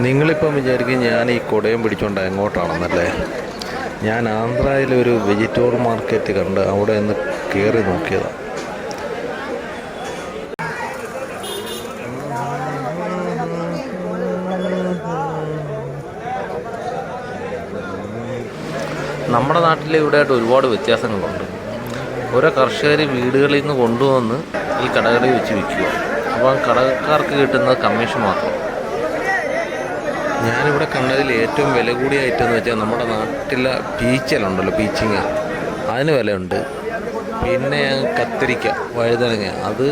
നിങ്ങളിപ്പം വിചാരിക്കും ഞാൻ ഈ കുടയും പിടിച്ചുകൊണ്ട് എങ്ങോട്ടാണെന്നല്ലേ. ഞാൻ ആന്ധ്രയിലൊരു വെജിറ്റബിൾ മാർക്കറ്റ് കണ്ട് അവിടെ ഒന്ന് കയറി നോക്കിയതാണ്. നമ്മുടെ നാട്ടിലെ ഇവിടെയായിട്ട് ഒരുപാട് വ്യത്യാസങ്ങളുണ്ട്. ഓരോ കർഷകർ വീടുകളിൽ നിന്ന് കൊണ്ടുവന്ന് ഈ കടകളിൽ വെച്ച് വിൽക്കുക. അപ്പം കടക്കാർക്ക് കിട്ടുന്നത് കമ്മീഷൻ മാത്രം. ഞാനിവിടെ കണ്ടതിൽ ഏറ്റവും വില കൂടിയ ഐറ്റം എന്ന് വെച്ചാൽ നമ്മുടെ നാട്ടിലെ പീച്ചലുണ്ടല്ലോ, പീച്ചിങ്ങ, അതിന് വിലയുണ്ട്. പിന്നെ കത്തിരിക്ക, വഴുതനങ്ങ, അത്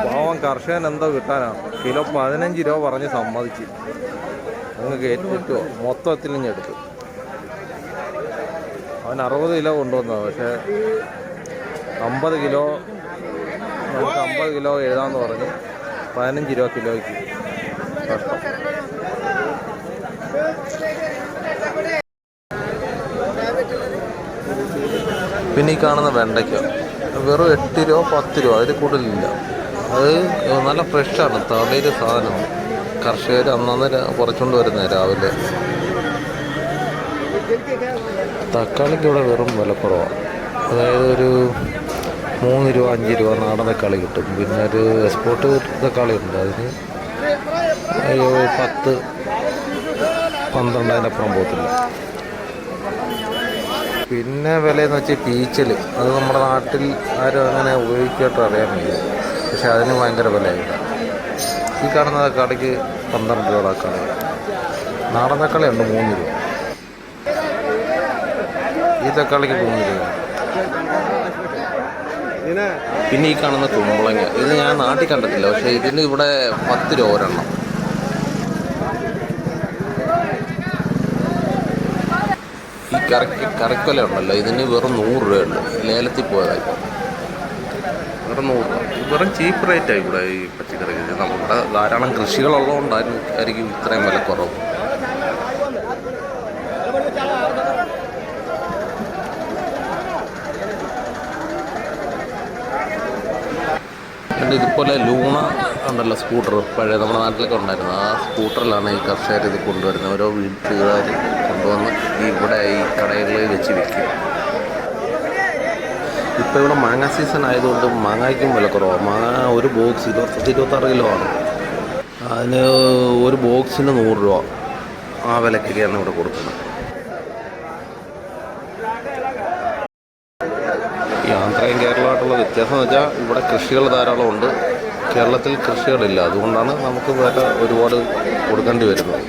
പാവം കർഷകൻ എന്തോ കിട്ടാനാണ്. കിലോ 15 രൂപ പറഞ്ഞ് സമ്മതിച്ച് അങ്ങ് കയറ്റിട്ടോ മൊത്തത്തിൽ എടുത്തു. അവൻ 60 കിലോ കൊണ്ടുവന്നത്. പക്ഷേ 50 കിലോ നമുക്ക് 50 കിലോ എഴുതാമെന്ന് പറഞ്ഞ് 15 രൂപ കിലോയ്ക്ക്. കഷ്ടം. പിന്നെ ഈ കാണുന്ന വെണ്ടയ്ക്ക വെറും 8 രൂപ 10 രൂപ, അതിൽ കൂടുതലില്ല. അത് നല്ല ഫ്രഷാണ്, തളിര് സാധനമാണ്. കർഷകർ അന്നന്ന് കുറച്ചുകൊണ്ട് വരുന്നത് രാവിലെ. തക്കാളിക്ക് ഇവിടെ വെറും വിലക്കുറവാണ്. അതായത് ഒരു 3 രൂപ 5 രൂപ നാടൻ തക്കാളി കിട്ടും. പിന്നെ ഒരു എക്സ്പോർട്ട് തക്കാളി ഉണ്ട്, അതിന് 10-12 അതിനപ്പുറം പോകത്തില്ല. പിന്നെ വിലയെന്ന് വെച്ചാൽ പീച്ചൽ, അത് നമ്മുടെ നാട്ടിൽ ആരും അങ്ങനെ ഉപയോഗിക്കായിട്ട് അറിയാൻ വയ്യ. പക്ഷെ അതിന് ഭയങ്കര വിലയായില്ല. ഈ കാണുന്ന തക്കാളിക്ക് 12 രൂപ തക്കാളി. നാടൻ തക്കാളി ഉണ്ട് 3 രൂപ. ഈ തക്കാളിക്ക് 3 രൂപ. പിന്നെ ഈ കാണുന്ന കുമ്പളങ്ങ, ഇത് ഞാൻ നാട്ടിൽ കണ്ടിട്ടില്ല. പക്ഷേ ഇതിന് ഇവിടെ 10 രൂപ ഒരെണ്ണം. ഈ കറിക്കൊല ഉണ്ടല്ലോ, ഇതിന് വെറും 100 രൂപയുണ്ട്. ലേലത്തിൽ പോയതായി വെറും 100 രൂപ. വെറും ചീപ്പ് റേറ്റായി ഇവിടെ ഈ പച്ചക്കറി. നമ്മുടെ ധാരാളം കൃഷികളുള്ളതുകൊണ്ടായിരിക്കും ഇത്രയും വില കുറവ്. പിന്നെ ഇതുപോലെ ലൂണ ഉണ്ടല്ലോ, സ്കൂട്ടർ, പഴയ നമ്മുടെ നാട്ടിലൊക്കെ ഉണ്ടായിരുന്നു. ആ സ്കൂട്ടറിലാണ് ഈ കർഷകർ ഇത് കൊണ്ടുവരുന്നത്. ഓരോ വീട്ടുകാർ കൊണ്ടുവന്ന് ഇവിടെ ഈ കടകളിൽ വെച്ച് വിൽക്കും. ഇപ്പോൾ ഇവിടെ മാങ്ങ സീസൺ ആയതുകൊണ്ട് മാങ്ങയ്ക്കും വില കുറവാണ്. മാങ്ങ ഒരു ബോക്സ് 26 കിലോ ആണ്. അതിന് ഒരു ബോക്സിന് 100 രൂപ. ആ വിലക്കൊക്കെയാണ് ഇവിടെ കൊടുക്കുന്നത്. ഈ ആന്ധ്രയും കേരളമായിട്ടുള്ള വ്യത്യാസം എന്ന് വെച്ചാൽ ഇവിടെ കൃഷികൾ ധാരാളം ഉണ്ട്. കേരളത്തിൽ കൃഷികളില്ല. അതുകൊണ്ടാണ് നമുക്ക് വില ഒരുപാട് കൊടുക്കേണ്ടി വരുന്നത്.